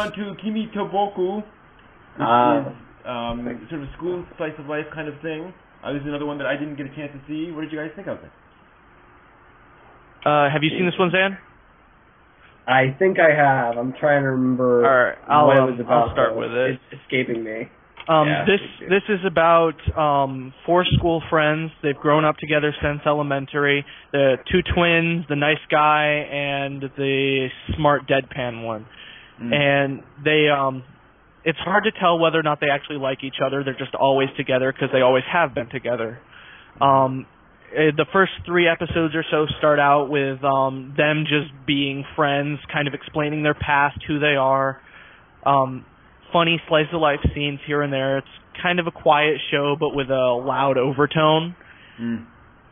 on to Kimi Toboku, which is sort of a school slice of life kind of thing. This is another one that I didn't get a chance to see. What did you guys think of it? Have you seen this one, Zan? I think I have. I'm trying to remember what it was about. I'll start with it. It's escaping me. This is about 4 school friends. They've grown up together since elementary. The 2 twins, the nice guy, and the smart deadpan one. And they it's hard to tell whether or not they actually like each other. They're just always together because they always have been together. The first 3 episodes or so start out with them just being friends, kind of explaining their past, who they are. Funny slice-of-life scenes here and there. It's kind of a quiet show, but with a loud overtone.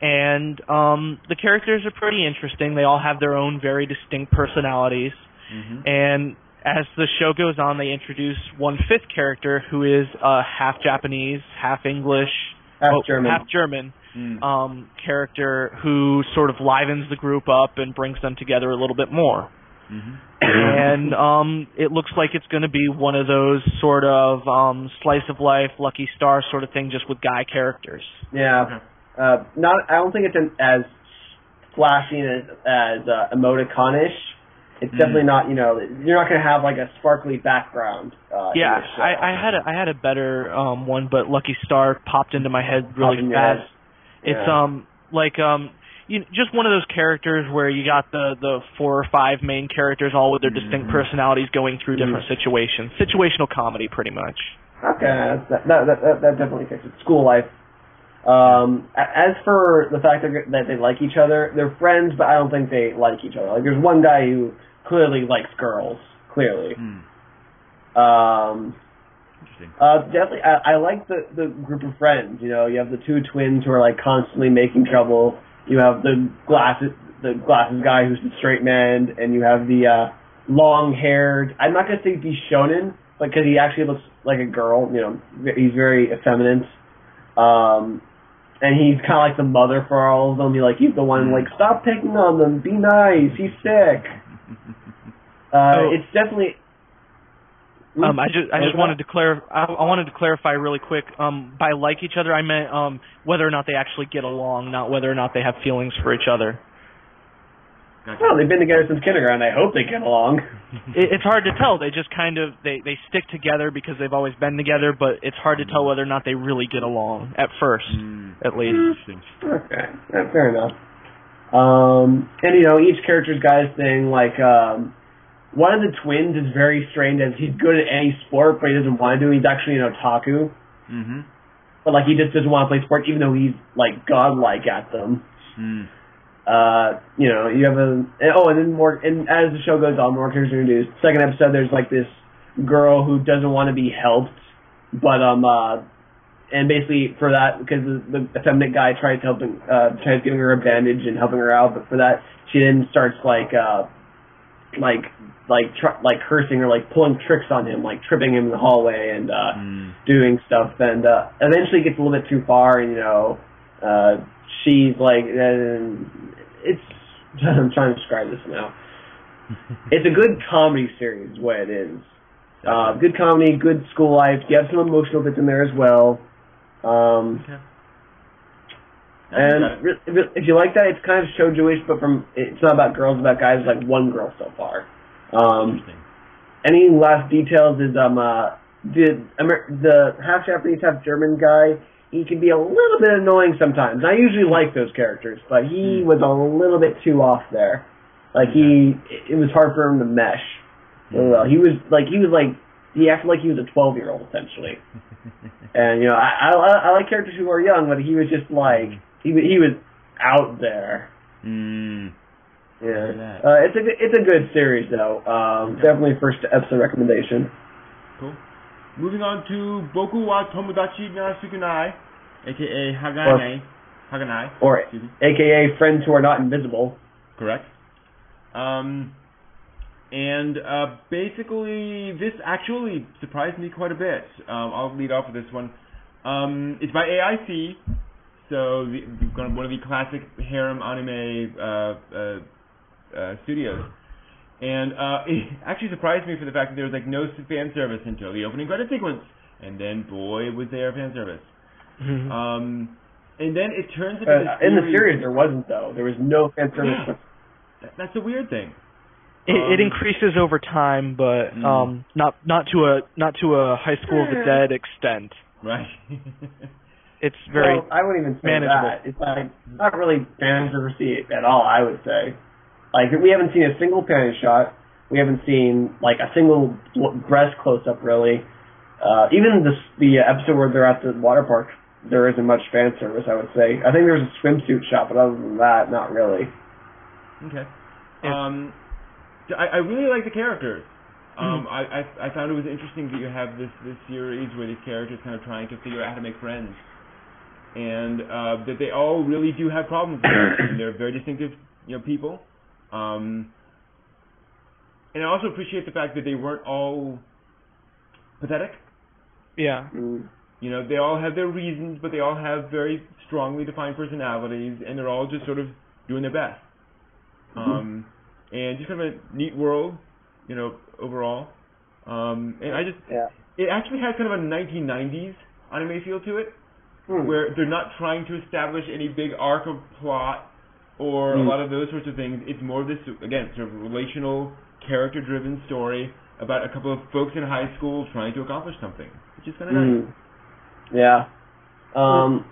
And the characters are pretty interesting. They all have their own very distinct personalities. And as the show goes on, they introduce 1/5 character who is half Japanese, half English, half German character who sort of livens the group up and brings them together a little bit more. And it looks like it's going to be one of those sort of slice of life, Lucky Star sort of thing, just with guy characters. Yeah. I don't think it's as flashy as emoticonish. It's definitely not. You're not going to have like a sparkly background. Yeah, I had a better one, but Lucky Star popped into my head really fast. It's just one of those characters where you got the 4 or 5 main characters, all with their distinct personalities, going through different situations. Situational comedy, pretty much. Okay, that definitely fits it. School life. As for the fact that they like each other, they're friends, but I don't think they like each other. Like, there's one guy who clearly likes girls. Clearly. Interesting. Definitely, I like the group of friends. You have the 2 twins who are like constantly making trouble. You have the glasses guy who's the straight man, and you have the long-haired. I'm not gonna say he's shonen, but because he actually looks like a girl. He's very effeminate. And he's kind of like the mother for all of them. He's the one like, stop picking on them, be nice, he's sick. It's definitely. I just wanted to I wanted to clarify really quick. By like each other, I meant whether or not they actually get along, not whether or not they have feelings for each other. Gotcha. Well, they've been together since kindergarten. I hope they get along. It's hard to tell. They just kind of they stick together because they've always been together, but it's hard to tell whether or not they really get along at first, at least. Okay, fair enough. And each character's got his thing. Like one of the twins is very strange, as he's good at any sport, but he doesn't want to do it. He's actually an otaku. But he just doesn't want to play sports, even though he's like godlike at them. You have and then more, and as the show goes on, more characters are introduced. Second episode, there's like this girl who doesn't want to be helped, but and basically for that, because the effeminate guy tries giving her a bandage and helping her out, but for that she then starts cursing or like pulling tricks on him, like tripping him in the hallway and doing stuff, and eventually gets a little bit too far, and she's like, I'm trying to describe this now. It's a good comedy series, is what it is. Good comedy, good school life. You have some emotional bits in there as well. Okay. And if you like that, it's kind of shoujo-ish, but it's not about girls, it's about guys. Like one girl so far. Any last details is the half Japanese, half German guy. He can be a little bit annoying sometimes. I usually like those characters, but he was a little bit too off there. Like it was hard for him to mesh. Well, he acted like he was a 12-year-old essentially. And I like characters who are young, but he was just like he was out there. Yeah, it's a good series though. Definitely first episode recommendation. Cool. Moving on to Boku wa Tomodachi ga Sukunai, aka Haganai. Or aka Friends Who Are Not Invisible. Correct. Basically, this actually surprised me quite a bit. I'll lead off with this one. It's by AIC, so one of the classic harem anime studios. And it actually surprised me for the fact that there was like no fan service until the opening credit sequence, and then boy was there fan service. And then it turns into in the series there wasn't though. There was no fan service. Yeah. That's a weird thing. It increases over time, but not to a High School of the Dead extent. Right. It's very I wouldn't even say manageable. that. It's like not really fan service at all. I would say, like we haven't seen a single panty shot. We haven't seen like a single breast close up really. Even the episode where they're at the water park, there isn't much fan service. I would say. I think there's a swimsuit shot, but other than that, not really. Okay. I really like the characters. I found it was interesting that you have this series where these characters kind of trying to figure out how to make friends, and that they all really do have problems with it, and they're very distinctive, people. And I also appreciate the fact that they weren't all pathetic. Yeah. They all have their reasons, but they all have very strongly defined personalities, and they're all just sort of doing their best. And just kind of a neat world, overall. And it actually has kind of a 1990s anime feel to it, where they're not trying to establish any big arc of plot or a lot of those sorts of things. It's more of this, again, sort of relational, character-driven story about a couple of folks in high school trying to accomplish something, which is kind of nice. Yeah. I'll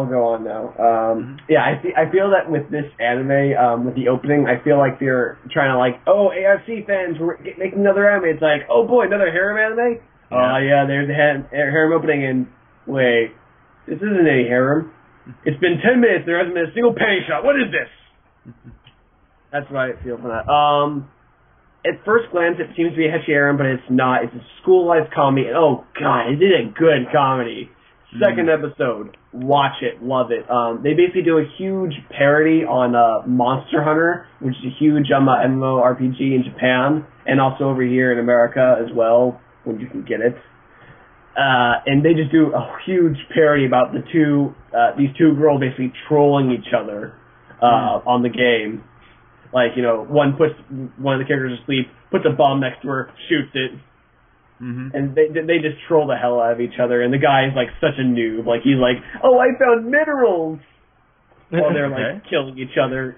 go on now. I feel that with this anime, with the opening, I feel like they're trying to AFC fans, we're making another anime. It's like, oh boy, another harem anime? There's the harem opening, and wait, this isn't any harem. It's been 10 minutes, there hasn't been a single panty shot. What is this? That's what I feel for that. At first glance, it seems to be a hetchy harem, but it's not. It's a school life comedy. Oh god, it is a good comedy. Second episode, watch it, love it. They basically do a huge parody on Monster Hunter, which is a huge MMORPG in Japan, and also over here in America as well, when you can get it. And they just do a huge parody about these two girls basically trolling each other on the game. Like, one puts one of the characters to sleep, puts a bomb next to her, shoots it. And they just troll the hell out of each other, and the guy is like such a noob. Like he's like, "Oh, I found minerals," while they're like killing each other.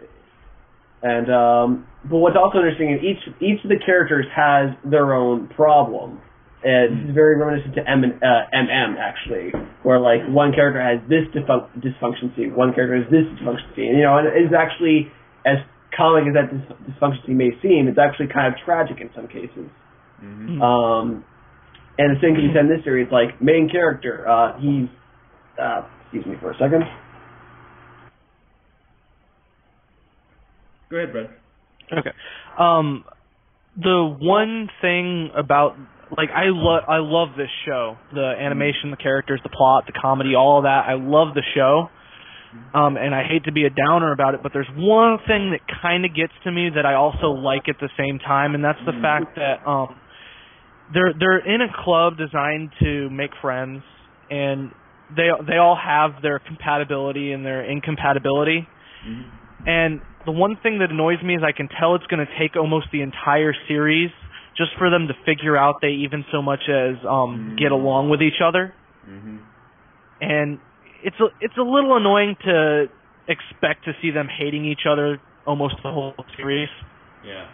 And but what's also interesting is each of the characters has their own problem. This is very reminiscent to MM actually, where like one character has this dysfunctioncy, one character has this dysfunctioncy, and it's actually, as comic as that dysfunctioncy may seem, it's actually kind of tragic in some cases. And the same can be said in this series, like, main character, he's, excuse me for a second. Go ahead, Brent. Okay. The one thing about, like, I love this show. The animation, the characters, the plot, the comedy, all of that. I love the show. And I hate to be a downer about it, but there's one thing that kind of gets to me that I also like at the same time, and that's the fact that, they're in a club designed to make friends, and they all have their compatibility and their incompatibility. And the one thing that annoys me is I can tell it's going to take almost the entire series just for them to figure out they even so much as get along with each other. And it's a little annoying to expect to see them hating each other almost the whole series. Yeah.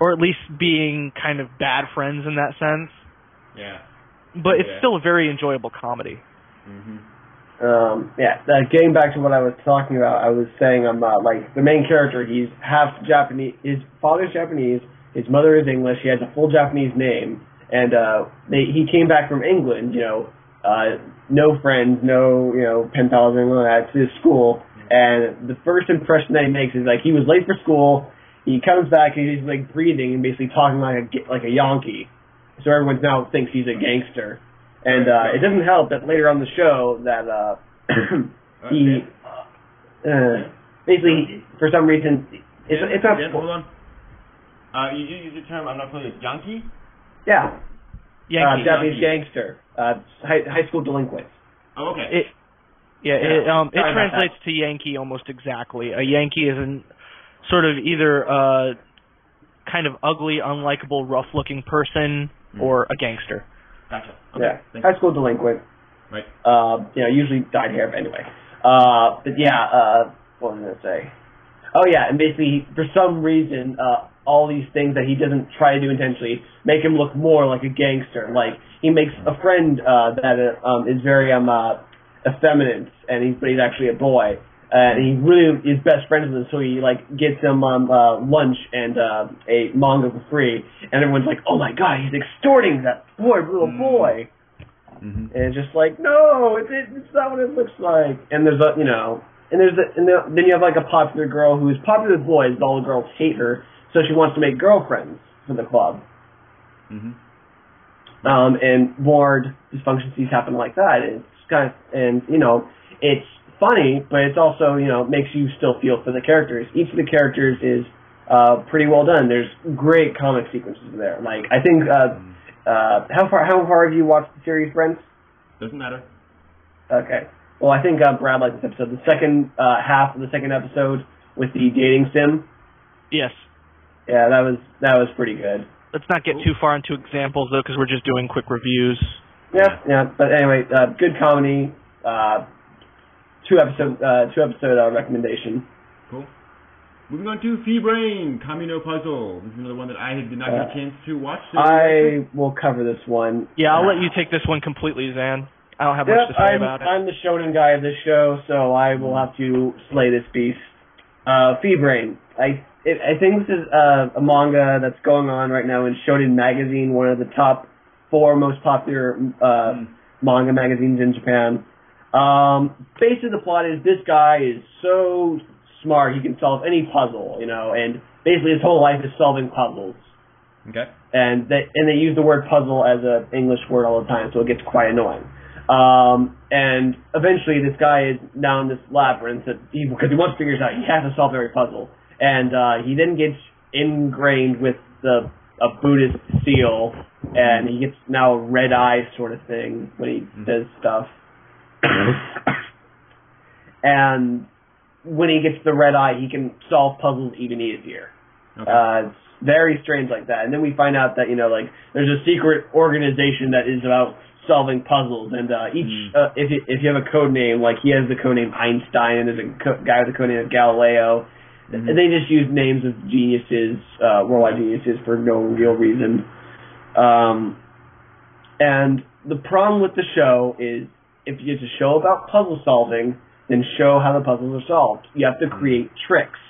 Or at least being kind of bad friends in that sense. Yeah. But it's still a very enjoyable comedy. Getting back to what I was talking about, I was saying like the main character, he's half Japanese. His father's Japanese, his mother is English. He has a full Japanese name, and he came back from England. No friends, no pen pals, anything like that, to his school. And the first impression that he makes is like he was late for school. He comes back and he's like breathing and basically talking like a Yankee, so everyone now thinks he's a gangster. And it doesn't help that later on the show that he basically for some reason it's not. Hold on. You use the term I'm not familiar with. Yankee? Yeah. Yankee. Japanese gangster. High school delinquent. Oh, okay. It translates to Yankee almost exactly. A Yankee is sort of either a kind of ugly, unlikable, rough-looking person or a gangster. Gotcha. Okay. Yeah. High school delinquent. Right. Usually dyed hair, but anyway. But yeah, what was I going to say? Oh yeah, and basically, for some reason, all these things that he doesn't try to do intentionally make him look more like a gangster. Like, he makes a friend that is very effeminate, but he's actually a boy. And he really is best friends with him, so he gets him lunch and a manga for free. And everyone's like, "Oh my God, he's extorting that poor little boy." Mm-hmm. And it's just like, no, it's not what it looks like. And there's then you have a popular girl who is popular with boys, but all the girls hate her, so she wants to make girlfriends for the club. Mm-hmm. And more dysfunction scenes happen like that. It's funny, but it's also, makes you still feel for the characters. Each of the characters is pretty well done. There's great comic sequences there. Like, I think, how far have you watched the series, Brent? Doesn't matter. Okay. Well, I think Brad liked this episode. The second half of the second episode with the dating sim. Yes. Yeah, that was pretty good. Let's not get too far into examples, though, because we're just doing quick reviews. Yeah. But anyway, good comedy. Two episode recommendation. Cool. Moving on to Fee-Brain, Kamino Puzzle. This is another one that I did not get a chance to watch. I will cover this one. Yeah, I'll let you take this one completely, Zan. I don't have much to say about it. I'm the shonen guy of this show, so I will have to slay this beast. Fee-Brain. I think this is a manga that's going on right now in Shonen Magazine, one of the top 4 most popular manga magazines in Japan. Basically the plot is this guy is so smart he can solve any puzzle, and basically his whole life is solving puzzles. Okay. And they use the word puzzle as an English word all the time, so it gets quite annoying. And eventually this guy is now in this labyrinth because he wants to figure it out. He has to solve every puzzle. And he then gets ingrained with a Buddhist seal, and he gets now a red eye sort of thing when he does stuff. And when he gets the red eye, he can solve puzzles even easier. Okay. It's very strange like that. And then we find out that, there's a secret organization that is about solving puzzles, and if you have a code name, like he has the code name Einstein, and there's a guy with the code name of Galileo, and they just use names of geniuses, worldwide geniuses, for no real reason. And the problem with the show is, if it's a show about puzzle solving, then show how the puzzles are solved. You have to create tricks.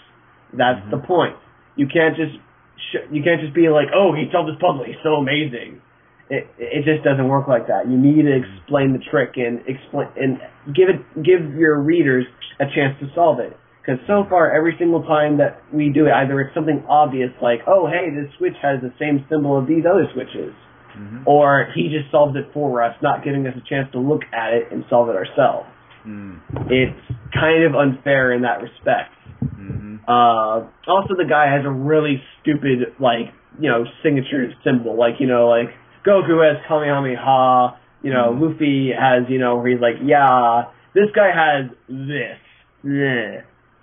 That's the point. You can't just be like, oh, he solved this puzzle, he's so amazing. It just doesn't work like that. You need to explain the trick and give your readers a chance to solve it. Because so far, every single time that we do it, either it's something obvious like, oh, hey, this switch has the same symbol as these other switches. Mm-hmm. Or he just solved it for us, not giving us a chance to look at it and solve it ourselves. It's kind of unfair in that respect. Also, the guy has a really stupid, signature symbol. Goku has Kamehameha, Luffy has, where he's like, yeah, this guy has this.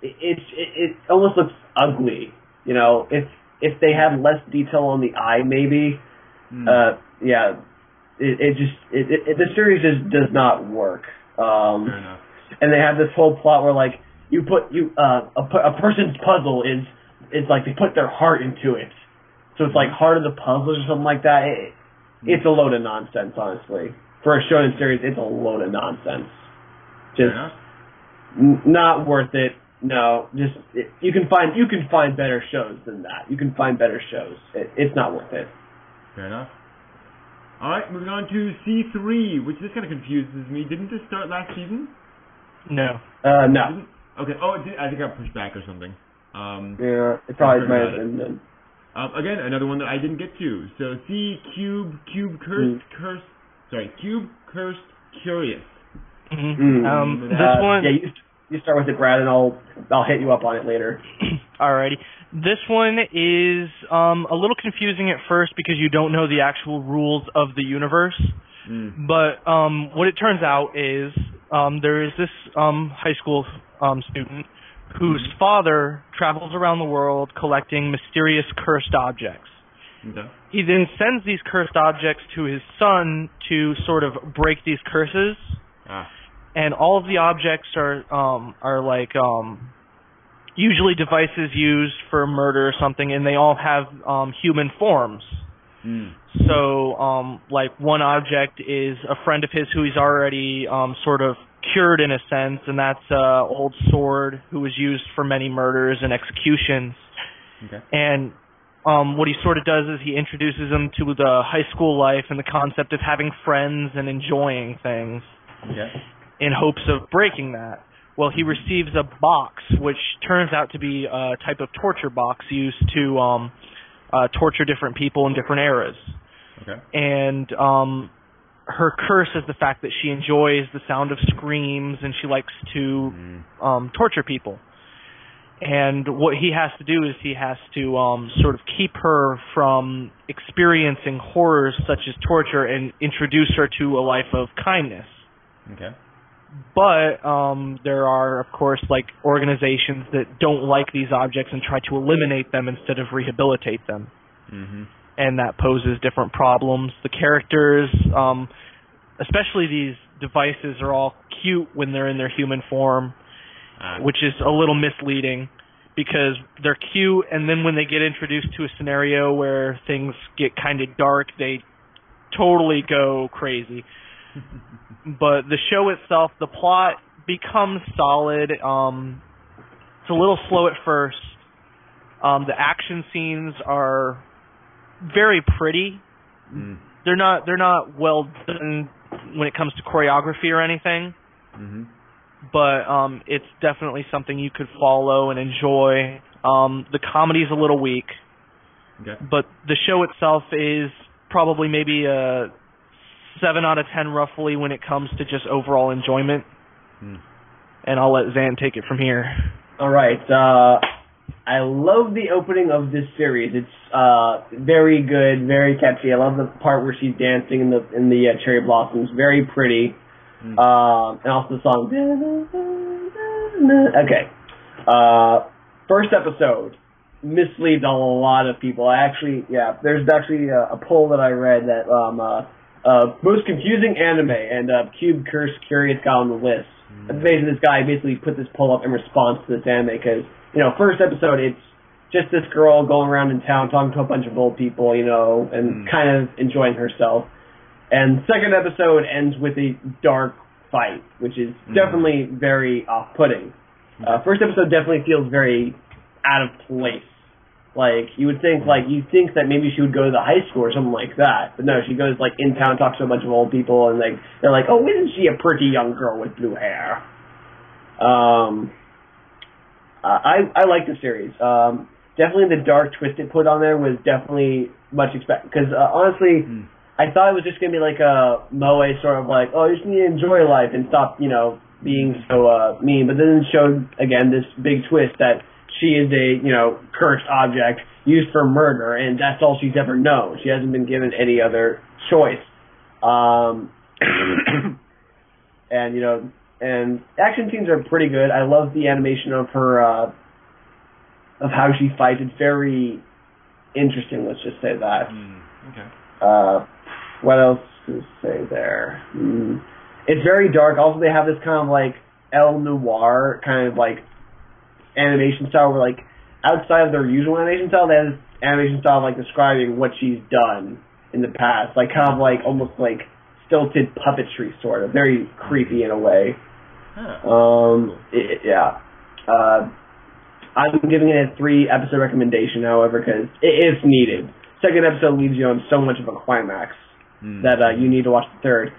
It almost looks ugly, if they had less detail on the eye, maybe, the series just does not work. Fair enough. And they have this whole plot where, a person's puzzle is like they put their heart into it. So it's like Heart of the Puzzle or something like that. It's a load of nonsense, honestly. For a shonen series, it's a load of nonsense. Just not worth it. No, you can find better shows than that. You can find better shows. It's not worth it. Fair enough. All right, moving on to C3, which this kind of confuses me. Didn't this start last season? No. No. Okay. Oh, it did, I think I pushed back or something. Yeah, it probably might have been then. Again, another one that I didn't get to. So Cube Cursed Curious. Mm-hmm. This one. Yeah, you start with it, Brad, and I'll hit you up on it later. Alrighty. This one is a little confusing at first because you don't know the actual rules of the universe. But what it turns out is there is this high school student whose father travels around the world collecting mysterious cursed objects. Okay. He then sends these cursed objects to his son to sort of break these curses. And all of the objects are like usually devices used for murder or something, and they all have human forms. So, like, one object is a friend of his who he's already sort of cured in a sense, and that's an old sword who was used for many murders and executions. Okay. And what he sort of does is he introduces him to the high school life and the concept of having friends and enjoying things in hopes of breaking that. Well, he receives a box, which turns out to be a type of torture box used to torture different people in different eras. Okay. And her curse is the fact that she enjoys the sound of screams and she likes to torture people. And what he has to do is he has to sort of keep her from experiencing horrors such as torture and introduce her to a life of kindness. Okay. But there are, of course, like organizations that don't like these objects and try to eliminate them instead of rehabilitate them. And that poses different problems. The characters, especially these devices, are all cute when they're in their human form, which is a little misleading because they're cute, and then when they get introduced to a scenario where things get kind of dark, they totally go crazy. But the show itself, the plot becomes solid. It's a little slow at first. The action scenes are very pretty. They're not well done when it comes to choreography or anything. But it's definitely something you could follow and enjoy. The comedy's a little weak. But the show itself is probably maybe a 7 out of 10 roughly when it comes to just overall enjoyment. And I'll let Zan take it from here. All right. I love the opening of this series. It's very good, very catchy. I love the part where she's dancing in the cherry blossoms. Very pretty. And also the song. Okay. First episode misleads a lot of people. There's actually a poll that I read that most confusing anime, and Cube Curse Curious got on the list. Basically, this guy put this poll up in response to this anime because, first episode, it's just this girl going around in town talking to a bunch of old people, and kind of enjoying herself. And second episode ends with a dark fight, which is definitely very off-putting. First episode definitely feels very out of place. Like, you think that maybe she would go to the high school or something like that. But no, she goes, in town, talks to a bunch of old people, and, they're like, oh, isn't she a pretty young girl with blue hair? I like the series. Definitely the dark twist it put on there was definitely much expected. Because, honestly, I thought it was just going to be like a moe sort of like, oh, you just need to enjoy life and stop, being so mean. But then it showed, again, this big twist that she is a, cursed object used for murder, and that's all she's ever known. She hasn't been given any other choice. And action scenes are pretty good. I love the animation of her, of how she fights. It's very interesting, let's just say that. Okay. What else to say there? It's very dark. Also, they have this kind of El Noir kind of animation style where outside of their usual animation style, they have this animation style describing what she's done in the past, almost stilted puppetry sort of, very creepy in a way. I'm giving it a 3-episode recommendation, however, because it is needed. Second episode leaves you on so much of a climax that you need to watch the third.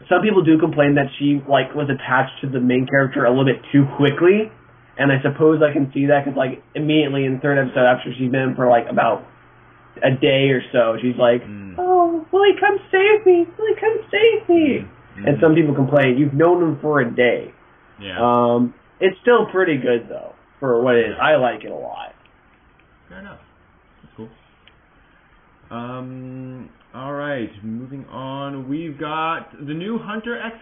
Some people do complain that she was attached to the main character a little bit too quickly, and I suppose I can see that because immediately in the third episode after she's been in for about a day or so, she's like, oh, Willie, come save me! Willie, come save me! And some people complain, you've known him for a day. It's still pretty good though for what it is. I like it a lot. Fair enough. That's cool. All right, moving on. We've got the new Hunter x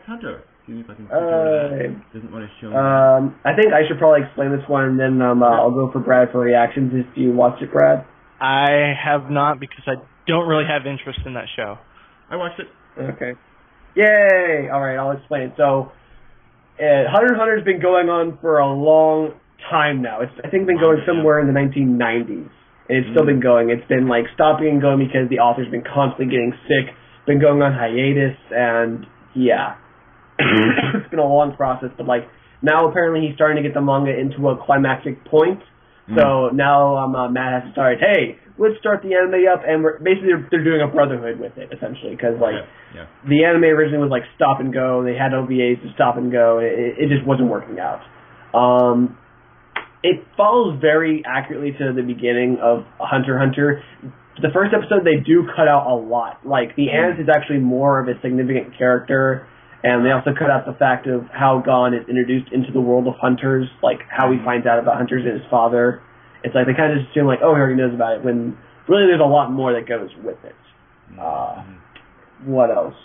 Hunter. See if I can that. Doesn't want to show me. I think I should probably explain this one, and then I'll go for Brad for reactions. Do you watch it, Brad? I have not, because I don't really have interest in that show. I watched it. Okay. Yay! All right, I'll explain. So, Hunter x Hunter's been going on for a long time now. It's, I think, been going somewhere in the 1990s. And it's still been going. It's been, like, stopping and going because the author's been constantly getting sick, been going on hiatus, and, yeah. It's been a long process, but, like, now apparently he's starting to get the manga into a climactic point. So now Matt has to start, hey, let's start the anime up, and they're doing a brotherhood with it, essentially, because, like, the anime originally was, like, stop and go. They had OVAs to stop and go. It just wasn't working out. It follows very accurately to the beginning of Hunter x Hunter. The first episode, they do cut out a lot. Like, the Ant is actually more of a significant character, and they also cut out the fact of how Gon is introduced into the world of hunters, like how he finds out about hunters and his father. It's like they kind of just assume, like, oh, he already knows about it, when really there's a lot more that goes with it. What else?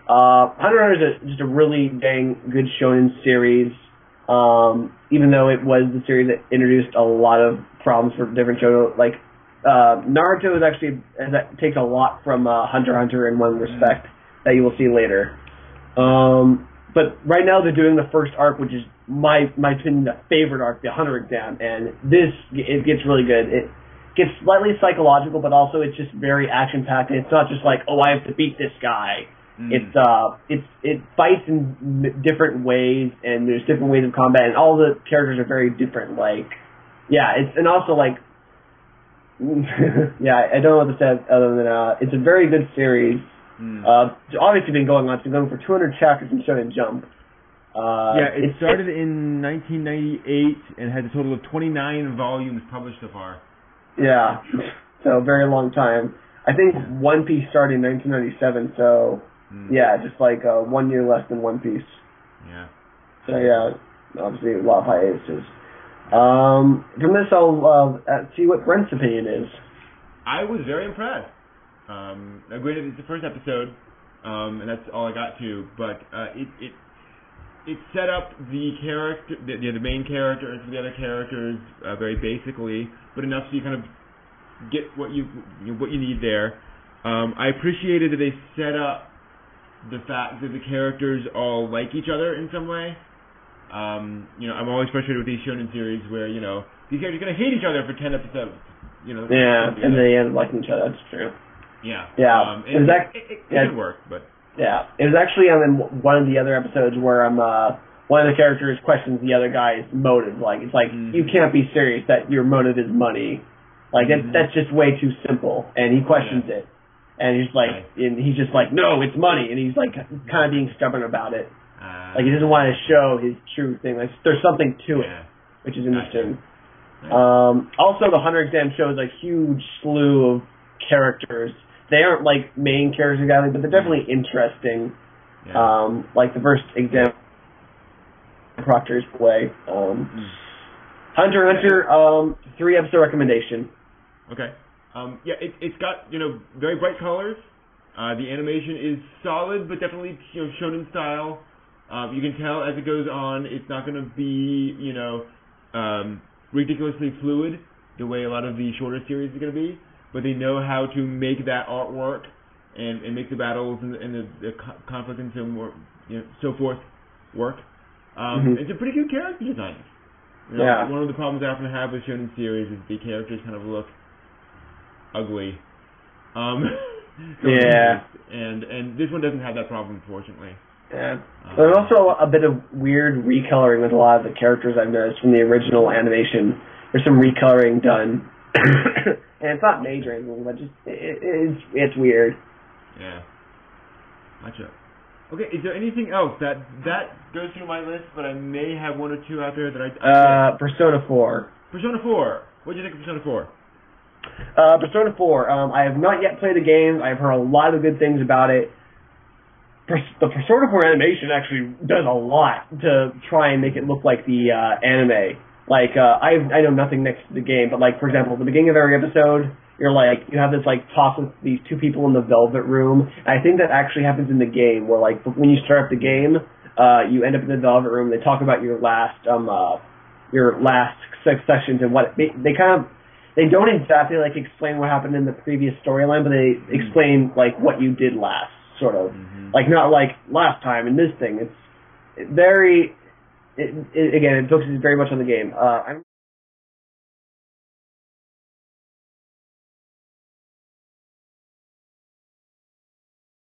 Hunter x Hunter is just a really dang good shonen series. Even though it was the series that introduced a lot of problems for different shows, like Naruto is actually takes a lot from Hunter x Hunter in one respect that you will see later. But right now they're doing the first arc, which is my opinion, the favorite arc, the Hunter exam, and it gets really good. It gets slightly psychological, but also it's just very action packed. It's not just like, oh, I have to beat this guy. It fights in different ways, and there's different ways of combat, and all the characters are very different. Like, yeah, and also like, yeah, I don't know what to say other than it's a very good series. It's obviously been going on. It's been going for 200 chapters in Shonen Jump. It started in 1998 and had a total of 29 volumes published so far. Yeah, so a very long time. I think One Piece started in 1997, so. Yeah, just like 1 year less than One Piece. Yeah. So yeah, obviously a lot of hiatuses. From this, I'll see what Brent's opinion is. I was very impressed. Granted, it's the first episode, and that's all I got to. But it set up the character, the main character, and some of the other characters very basically, but enough so you kind of get what you need there. I appreciated that they set up the fact that the characters all like each other in some way. I'm always frustrated with these shonen series where, these characters are going to hate each other for 10 episodes. Yeah, and they end up liking each other, that's true. Yeah. Yeah. It did work, but... Yeah. It was actually in one of the other episodes where one of the characters questions the other guy's motive. Like, it's like, you can't be serious that your motive is money. Like, that's just way too simple. And he questions it. And he's like, he's just like, no, it's money, and he's like, kind of being stubborn about it. Like he doesn't want to show his true thing. Like there's something to it, which is interesting. Also, the Hunter exam shows a huge slew of characters. They aren't like main characters exactly, but they're definitely interesting. Like the first exam, Proctor's play. Hunter x Hunter, 3-episode recommendation. Okay. It's got very bright colors. The animation is solid, but definitely shonen style. You can tell as it goes on, it's not going to be ridiculously fluid the way a lot of the shorter series are going to be. But they know how to make that artwork and make the battles and the conflict and so forth work. It's a pretty good character design. One of the problems I often have with shonen series is the characters kind of look ugly. And this one doesn't have that problem, unfortunately. Yeah. There's also a bit of weird recoloring with a lot of the characters I've noticed from the original animation. There's some recoloring done. And it's not major or anything, but just it's weird. Yeah. Gotcha. Okay, is there anything else that goes through my list, but I may have one or two out there that I Persona 4. Persona 4. What do you think of Persona 4? Persona 4. I have not yet played the game. I've heard a lot of good things about it. The Persona 4 animation actually does a lot to try and make it look like the anime. Like, I know nothing next to the game, but like, for example, at the beginning of every episode, you're like, you have this like talk with these two people in the Velvet Room. And I think that actually happens in the game, where like when you start up the game, you end up in the Velvet Room. They talk about your last sessions and what they don't exactly like explain what happened in the previous storyline, but they explain like what you did last, sort of. Like not like last time in this thing. It's very. Again, it focuses very much on the game.